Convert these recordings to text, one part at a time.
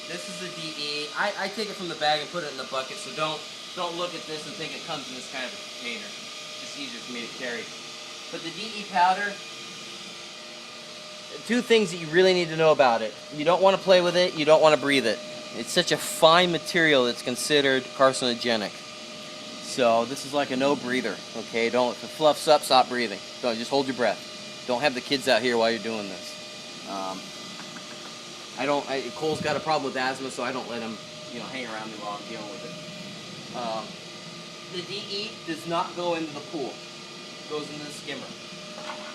This is the DE. I take it from the bag and put it in the bucket, so don't look at this and think it comes in this kind of a container. It's just easier for me to carry. But the DE powder, two things that you really need to know about it. You don't want to play with it, you don't want to breathe it. It's such a fine material that's considered carcinogenic. So this is like a no-breather, okay? If it fluffs up, stop breathing. Don't, just hold your breath. Don't have the kids out here while you're doing this. Cole's got a problem with asthma, so I don't let him, hang around me while I'm dealing with it. The DE does not go into the pool. It goes into the skimmer.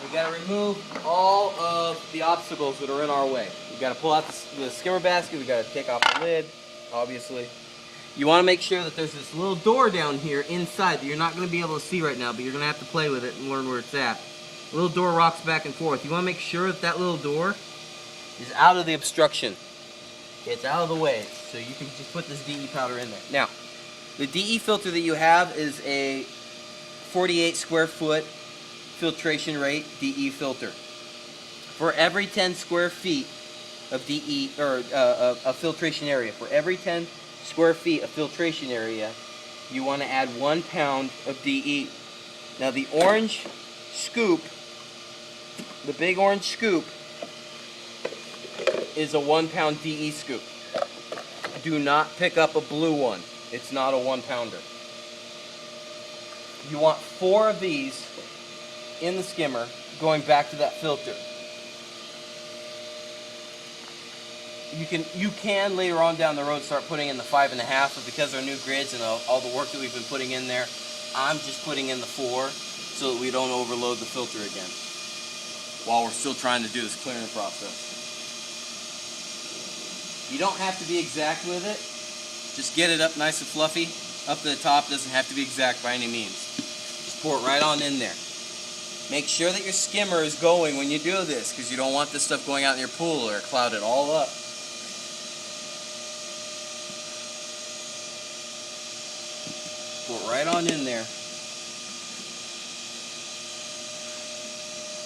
We got to remove all of the obstacles that are in our way. We got to pull out the skimmer basket. We got to take off the lid, obviously. You want to make sure that there's this little door down here inside that you're not going to be able to see right now, but you're going to have to play with it and learn where it's at. The little door rocks back and forth. You want to make sure that that little door is out of the obstruction. It's out of the way, so you can just put this DE powder in there. Now, the DE filter that you have is a 48 square foot filtration rate DE filter. For every 10 square feet of DE, or a filtration area, for every 10 square feet of filtration area, you want to add 1 pound of DE. Now the orange scoop, the big orange scoop, is a 1 pound DE scoop. Do not pick up a blue one. It's not a 1 pounder. You want 4 of these in the skimmer going back to that filter. You can later on down the road start putting in the 5.5, but because our new grids and all the work that we've been putting in there, I'm just putting in the 4 so that we don't overload the filter again while we're still trying to do this clearing process. You don't have to be exact with it. Just get it up nice and fluffy. Up to the top, doesn't have to be exact by any means. Just pour it right on in there. Make sure that your skimmer is going when you do this, because you don't want this stuff going out in your pool or cloud it all up. Pour it right on in there.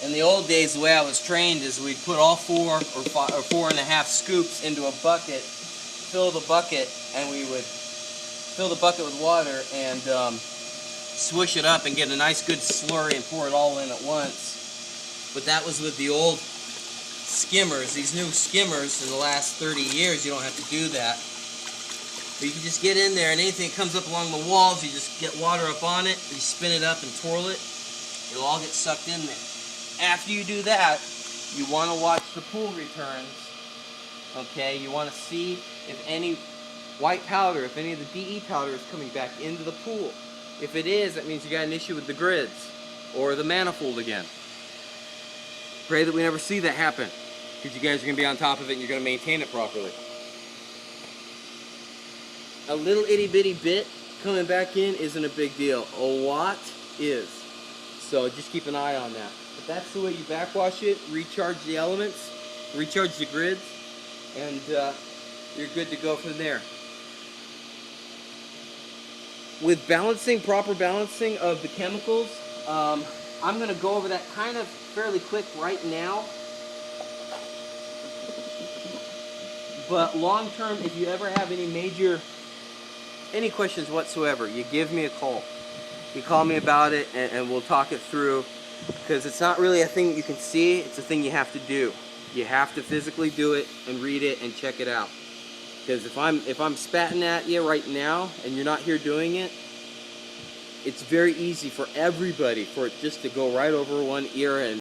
In the old days, the way I was trained is we'd put all 4 or 4.5 scoops into a bucket, fill the bucket, and we would fill the bucket with water and swish it up and get a nice good slurry and pour it all in at once. But that was with the old skimmers. These new skimmers in the last 30 years, you don't have to do that. But you can just get in there, and anything that comes up along the walls, you just get water up on it, you spin it up and twirl it, it'll all get sucked in there. After you do that, you want to watch the pool returns. Okay, you want to see if any white powder, if any of the DE powder is coming back into the pool. If it is, that means you got an issue with the grids or the manifold again. Pray that we never see that happen, because you guys are going to be on top of it and you're going to maintain it properly. A little itty bitty bit coming back in isn't a big deal. A lot is. So just keep an eye on that. But that's the way you backwash it, recharge the elements, recharge the grids, and you're good to go from there. With balancing, proper balancing of the chemicals, I'm going to go over that kind of fairly quick right now. But long term, if you ever have any questions whatsoever, you give me a call. You call me about it and we'll talk it through, because it's not really a thing that you can see, it's a thing you have to do. You have to physically do it and read it and check it out. Because if I'm spatting at you right now and you're not here doing it, it's very easy for everybody for it just to go right over one ear and